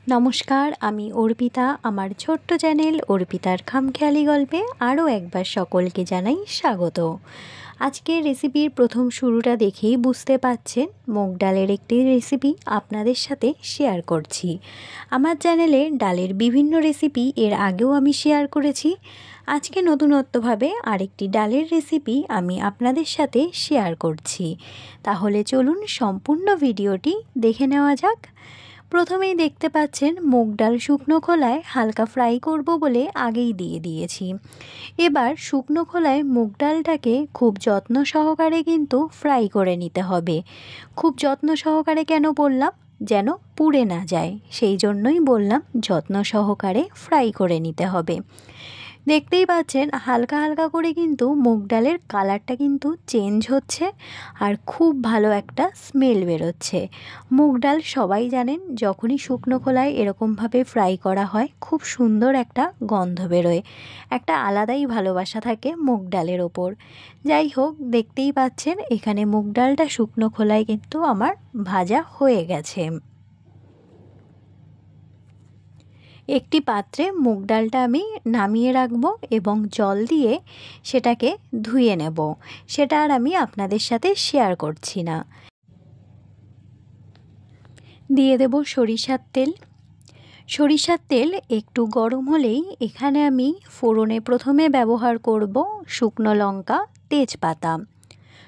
নমস্কার, আমি অর্পিতা। আমার ছোট্ট চ্যানেল অর্পিতার খামখেয়ালি গল্পে আরও একবার সকলকে জানাই স্বাগত। আজকের রেসিপির প্রথম শুরুটা দেখেই বুঝতে পাচ্ছেন মুগ ডালের একটি রেসিপি আপনাদের সাথে শেয়ার করছি। আমার চ্যানেলে ডালের বিভিন্ন রেসিপি এর আগেও আমি শেয়ার করেছি। আজকে নতুনত্বভাবে আরেকটি ডালের রেসিপি আমি আপনাদের সাথে শেয়ার করছি। তাহলে চলুন সম্পূর্ণ ভিডিওটি দেখে নেওয়া যাক। প্রথমেই দেখতে পাচ্ছেন মুগ ডাল শুকনো খোলায় হালকা ফ্রাই করব বলে আগেই দিয়ে দিয়েছি। এবার শুকনো খোলায় মুগ ডালটাকে খুব যত্ন সহকারে কিন্তু ফ্রাই করে নিতে হবে। খুব যত্ন সহকারে কেন বললাম? যেন পুড়ে না যায়, সেই জন্যই বললাম যত্ন সহকারে ফ্রাই করে নিতে হবে। দেখতেই পাচ্ছেন হালকা হালকা করে কিন্তু মুগ ডালের কালারটা কিন্তু চেঞ্জ হচ্ছে আর খুব ভালো একটা স্মেল বেরোচ্ছে। মুগ ডাল সবাই জানেন যখনই শুকনো খোলায় এরকমভাবে ফ্রাই করা হয় খুব সুন্দর একটা গন্ধ বেরোয়, একটা আলাদাই ভালোবাসা থাকে মুগ ডালের ওপর। যাই হোক, দেখতেই পাচ্ছেন এখানে মুগ ডালটা শুকনো খোলায় কিন্তু আমার ভাজা হয়ে গেছে। একটি পাত্রে মুগ ডালটা আমি নামিয়ে রাখবো এবং জল দিয়ে সেটাকে ধুয়ে নেব। সেটা আর আমি আপনাদের সাথে শেয়ার করছি না। দিয়ে দেব সরিষার তেল। সরিষার তেল একটু গরম হলেই এখানে আমি ফোড়নে প্রথমে ব্যবহার করব শুকনো লঙ্কা, তেজপাতা।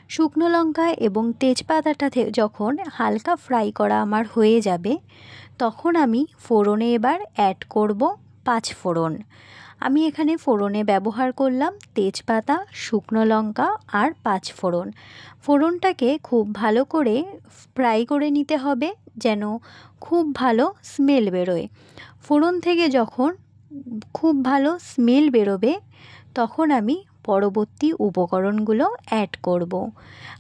শুকনো লঙ্কা এবং তেজপাতাটা যখন হালকা ফ্রাই করা আমার হয়ে যাবে তখন আমি ফোড়নে এবার অ্যাড করব 5 ফোড়ন। আমি এখানে ফোড়নে ব্যবহার করলাম তেজপাতা, শুকনো লঙ্কা আর 5 ফোড়ন। ফোড়নটাকে খুব ভালো করে ফ্রাই করে নিতে হবে যেন খুব ভালো স্মেল বেরোয়। ফোড়ন থেকে যখন খুব ভালো স্মেল বেরোবে তখন আমি পরবর্তী উপকরণগুলো অ্যাড করব।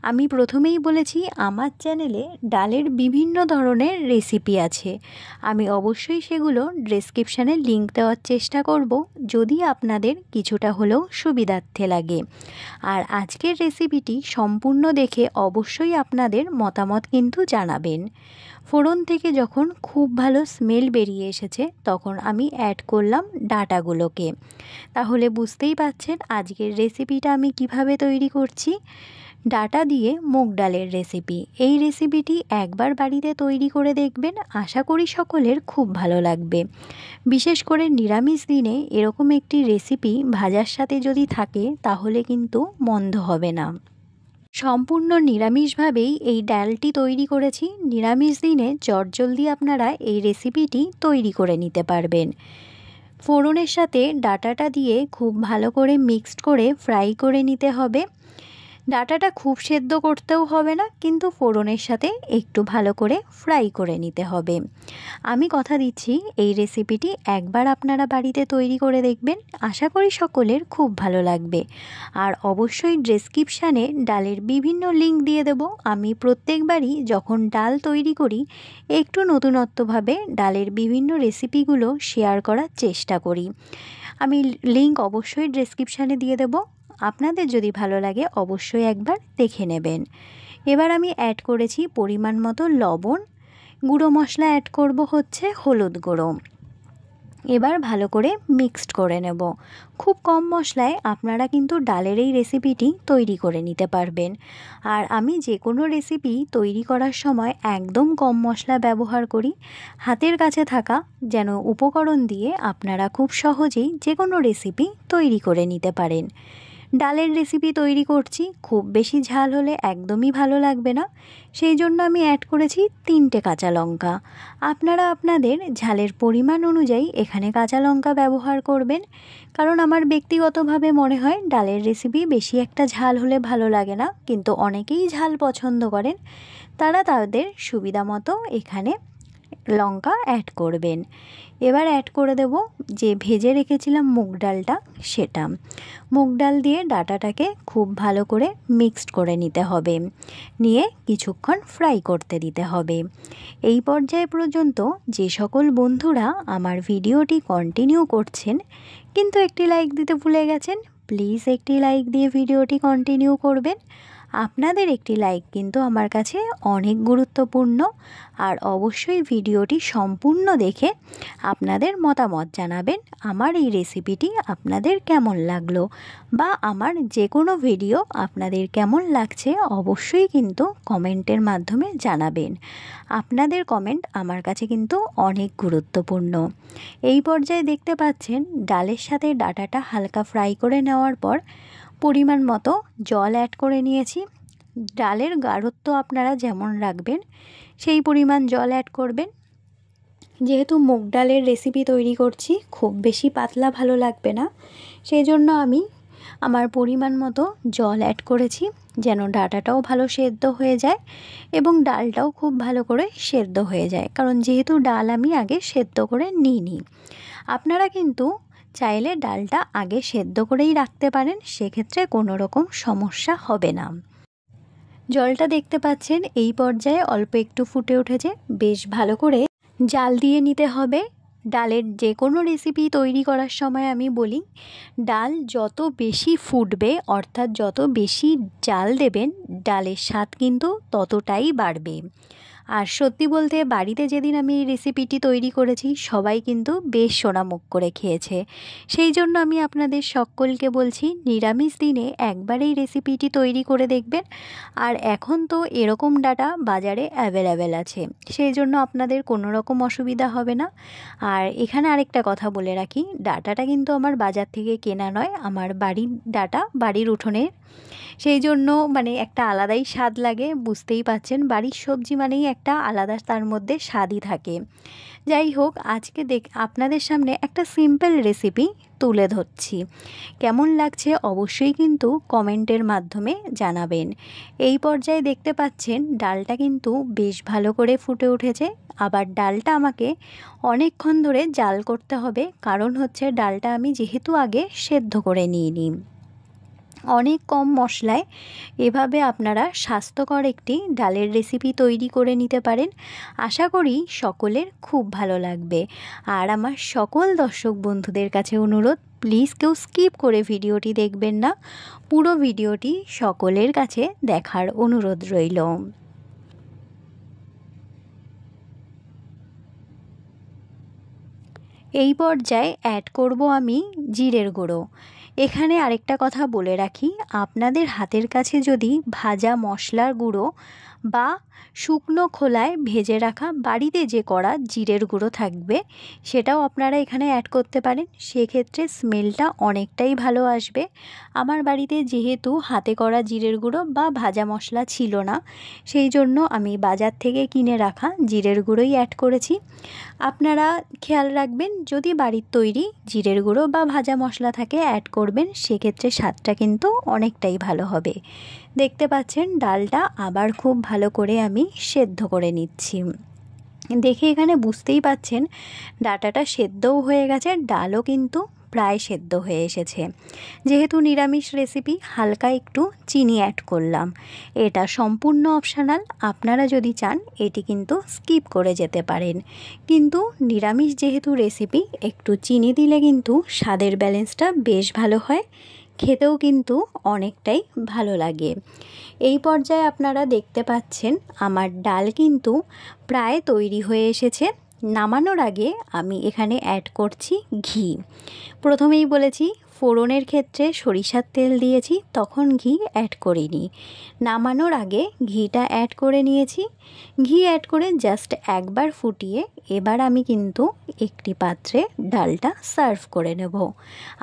আমি প্রথমেই বলেছি আমার চ্যানেলে ডালের বিভিন্ন ধরনের রেসিপি আছে। আমি অবশ্যই সেগুলো ডেসক্রিপশানে লিংক দেওয়ার চেষ্টা করব যদি আপনাদের কিছুটা হলেও সুবিধার্থে লাগে। আর আজকের রেসিপিটি সম্পূর্ণ দেখে অবশ্যই আপনাদের মতামত কিন্তু জানাবেন। ফোড়ন থেকে যখন খুব ভালো স্মেল বেরিয়ে এসেছে তখন আমি অ্যাড করলাম ডাঁটাগুলোকে। তাহলে বুঝতেই পাচ্ছেন আজকের রেসিপিটা আমি কিভাবে তৈরি করছি। ডাঁটা দিয়ে মুগ ডালের রেসিপি। এই রেসিপিটি একবার বাড়িতে তৈরি করে দেখবেন, আশা করি সকলের খুব ভালো লাগবে। বিশেষ করে নিরামিষ দিনে এরকম একটি রেসিপি ভাজার সাথে যদি থাকে তাহলে কিন্তু মন্দ হবে না। সম্পূর্ণ নিরামিষভাবেই এই ডালটি তৈরি করেছি। নিরামিষ দিনে চটজলদি আপনারা এই রেসিপিটি তৈরি করে নিতে পারবেন। ফোড়নের সাথে ডাঁটাটা দিয়ে খুব ভালো করে মিক্সড করে ফ্রাই করে নিতে হবে। ডাঁটাটা খুব সেদ্ধ করতেও হবে না, কিন্তু ফোড়নের সাথে একটু ভালো করে ফ্রাই করে নিতে হবে। আমি কথা দিচ্ছি এই রেসিপিটি একবার আপনারা বাড়িতে তৈরি করে দেখবেন, আশা করি সকলের খুব ভালো লাগবে। আর অবশ্যই ডেসক্রিপশানে ডালের বিভিন্ন লিঙ্ক দিয়ে দেব। আমি প্রত্যেকবারই যখন ডাল তৈরি করি একটু নতুনত্বভাবে ডালের বিভিন্ন রেসিপিগুলো শেয়ার করার চেষ্টা করি। আমি লিঙ্ক অবশ্যই ডেসক্রিপশানে দিয়ে দেব, আপনাদের যদি ভালো লাগে অবশ্যই একবার দেখে নেবেন। এবার আমি অ্যাড করেছি পরিমাণ মতো লবণ। গুঁড়ো মশলা অ্যাড করব হচ্ছে হলুদ গুঁড়ো। এবার ভালো করে মিক্সড করে নেব। খুব কম মশলায় আপনারা কিন্তু ডালের এই রেসিপিটি তৈরি করে নিতে পারবেন। আর আমি যে কোনো রেসিপি তৈরি করার সময় একদম কম মশলা ব্যবহার করি। হাতের কাছে থাকা যেন উপকরণ দিয়ে আপনারা খুব সহজেই যে কোনো রেসিপি তৈরি করে নিতে পারেন। ডালের রেসিপি তৈরি করছি, খুব বেশি ঝাল হলে একদমই ভালো লাগবে না, সেই জন্য আমি অ্যাড করেছি 3টে কাঁচা লঙ্কা। আপনারা আপনাদের ঝালের পরিমাণ অনুযায়ী এখানে কাঁচা লঙ্কা ব্যবহার করবেন, কারণ আমার ব্যক্তিগতভাবে মনে হয় ডালের রেসিপি বেশি একটা ঝাল হলে ভালো লাগে না, কিন্তু অনেকেই ঝাল পছন্দ করেন, তারা তাদের সুবিধা মতো এখানে লঙ্কা অ্যাড করবেন। এবার অ্যাড করে দেব যে ভেজে রেখেছিলাম মুগ ডালটা, সেটা। মুগ ডাল দিয়ে ডাঁটাটাকে খুব ভালো করে মিক্সড করে নিতে হবে, নিয়ে কিছুক্ষণ ফ্রাই করতে দিতে হবে। এই পর্যায় পর্যন্ত যে সকল বন্ধুরা আমার ভিডিওটি কন্টিনিউ করছেন কিন্তু একটি লাইক দিতে ভুলে গেছেন, প্লিজ একটি লাইক দিয়ে ভিডিওটি কন্টিনিউ করবেন। আপনাদের একটি লাইক কিন্তু আমার কাছে অনেক গুরুত্বপূর্ণ। আর অবশ্যই ভিডিওটি সম্পূর্ণ দেখে আপনাদের মতামত জানাবেন আমার এই রেসিপিটি আপনাদের কেমন লাগলো, বা আমার যে কোনো ভিডিও আপনাদের কেমন লাগছে অবশ্যই কিন্তু কমেন্টের মাধ্যমে জানাবেন। আপনাদের কমেন্ট আমার কাছে কিন্তু অনেক গুরুত্বপূর্ণ। এই পর্যায়ে দেখতে পাচ্ছেন ডালের সাথে ডাঁটাটা হালকা ফ্রাই করে নেওয়ার পর পরিমাণ মতো জল অ্যাড করে নিয়েছি। ডালের গাঢ়ত্ব আপনারা যেমন রাখবেন সেই পরিমাণ জল অ্যাড করবেন। যেহেতু মুগ ডালের রেসিপি তৈরি করছি, খুব বেশি পাতলা ভালো লাগবে না, সেই জন্য আমি আমার পরিমাণ মতো জল অ্যাড করেছি, যেন ডাঁটাটাও ভালো সেদ্ধ হয়ে যায় এবং ডালটাও খুব ভালো করে সেদ্ধ হয়ে যায়, কারণ যেহেতু ডাল আমি আগে সেদ্ধ করে নিইনি। আপনারা কিন্তু চাইলে ডালটা আগে সেদ্ধ করেই রাখতে পারেন, সেক্ষেত্রে কোনো রকম সমস্যা হবে না। জলটা দেখতে পাচ্ছেন এই পর্যায়ে অল্প একটু ফুটে উঠেছে। বেশ ভালো করে জাল দিয়ে নিতে হবে। ডালের যে কোনো রেসিপি তৈরি করার সময় আমি বলি, ডাল যত বেশি ফুটবে অর্থাৎ যত বেশি জাল দেবেন ডালের স্বাদ কিন্তু ততটাই বাড়বে। আর সত্যি বলতে বাড়িতে যেদিন আমি এই রেসিপিটি তৈরি করেছি সবাই কিন্তু বেশ সোনামুখ করে খেয়েছে। সেই জন্য আমি আপনাদের সকলকে বলছি নিরামিষ দিনে একবার এই রেসিপিটি তৈরি করে দেখবেন। আর এখন তো এরকম ডাটা বাজারে অ্যাভেলেবেল আছে, সেই জন্য আপনাদের কোনো রকম অসুবিধা হবে না। আর এখানে আরেকটা কথা বলে রাখি, ডাটাটা কিন্তু আমার বাজার থেকে কেনা নয়, আমার বাড়ির ডাটা, বাড়ির উঠোনের। সেই জন্য একটা আলাদাই স্বাদ লাগে, বুঝতেই পাচ্ছেন বাড়ির সবজি মানেই একটা আলাদা তার মধ্যে স্বাদই থাকে। যাই হোক, আজকে আপনাদের সামনে একটা সিম্পল রেসিপি তুলে ধরছি। কেমন লাগছে অবশ্যই কিন্তু কমেন্টের মাধ্যমে জানাবেন। এই পর্যায়ে দেখতে পাচ্ছেন ডালটা কিন্তু বেশ ভালো করে ফুটে উঠেছে। আবার ডালটা আমাকে অনেকক্ষণ ধরে জাল করতে হবে, কারণ হচ্ছে ডালটা আমি যেহেতু আগে সেদ্ধ করে নিইনি। অনেক কম মশলায় এভাবে আপনারা স্বাস্থ্যকর একটি ডালের রেসিপি তৈরি করে নিতে পারেন। আশা করি সকলের খুব ভালো লাগবে। আর আমার সকল দর্শক বন্ধুদের কাছে অনুরোধ, প্লিজ কেউ স্কিপ করে ভিডিওটি দেখবেন না, পুরো ভিডিওটি সকলের কাছে দেখার অনুরোধ রইল। এই পর্যায়ে অ্যাড করব আমি জিরের গুঁড়ো। এখানে আরেকটা কথা বলে রাখি, আপনাদের হাতের কাছে যদি ভাজা মশলার গুঁড়ো বা শুকনো খোলায় ভেজে রাখা বাড়িতে যে করা জিরের গুঁড়ো থাকবে সেটাও আপনারা এখানে অ্যাড করতে পারেন, সেক্ষেত্রে স্মেলটা অনেকটাই ভালো আসবে। আমার বাড়িতে যেহেতু হাতে করা জিরের গুঁড়ো বা ভাজা মশলা ছিল না, সেই জন্য আমি বাজার থেকে কিনে রাখা জিরের গুঁড়োই অ্যাড করেছি। আপনারা খেয়াল রাখবেন যদি বাড়ির তৈরি জিরের গুঁড়ো বা ভাজা মশলা থাকে অ্যাড করবেন, সেক্ষেত্রে স্বাদটা কিন্তু অনেকটাই ভালো হবে। দেখতে পাচ্ছেন ডালটা আবার খুব ভালো করে আমি সেদ্ধ করে নিচ্ছি। দেখে এখানে বুঝতেই পাচ্ছেন ডাটাটা সেদ্ধও হয়ে গেছে, ডালও কিন্তু প্রায় সেদ্ধ হয়ে এসেছে। যেহেতু নিরামিষ রেসিপি হালকা একটু চিনি অ্যাড করলাম, এটা সম্পূর্ণ অপশনাল, আপনারা যদি চান এটি কিন্তু স্কিপ করে যেতে পারেন। কিন্তু নিরামিষ যেহেতু রেসিপি একটু চিনি দিলে কিন্তু স্বাদের ব্যালেন্সটা বেশ ভালো হয়, খেতেও কিন্তু অনেকটাই ভালো লাগে। এই পর্যায়ে আপনারা দেখতে পাচ্ছেন আমার ডাল কিন্তু প্রায় তৈরি হয়ে এসেছে। নামানোর আগে আমি এখানে অ্যাড করছি ঘি। প্রথমেই বলেছি ফোড়নের ক্ষেত্রে সরিষার তেল দিয়েছি, তখন ঘি অ্যাড করিনি। নামানোর আগে ঘিটা অ্যাড করে নিয়েছি। ঘি অ্যাড করে জাস্ট একবার ফুটিয়ে এবার আমি কিন্তু একটি পাত্রে ডালটা সার্ভ করে নেব।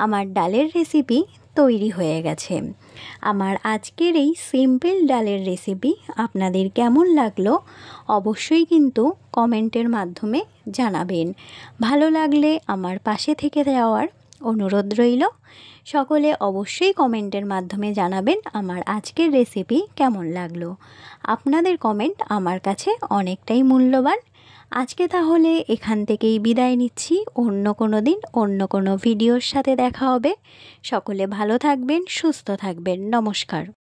আমার ডালের রেসিপি তৈরি হয়ে গেছে। আমার আজকের এই সিম্পল ডালের রেসিপি আপনাদের কেমন লাগলো অবশ্যই কিন্তু কমেন্টের মাধ্যমে জানাবেন। ভালো লাগলে আমার পাশে থেকে যাওয়ার অনুরোধ রইল। সকলে অবশ্যই কমেন্টের মাধ্যমে জানাবেন আমার আজকের রেসিপি কেমন লাগলো। আপনাদের কমেন্ট আমার কাছে অনেকটাই মূল্যবান। আজকে তাহলে এখান থেকেই বিদায় নিচ্ছি। অন্য কোনো দিন অন্য কোনো ভিডিওর সাথে দেখা হবে। সকলে ভালো থাকবেন, সুস্থ থাকবেন। নমস্কার।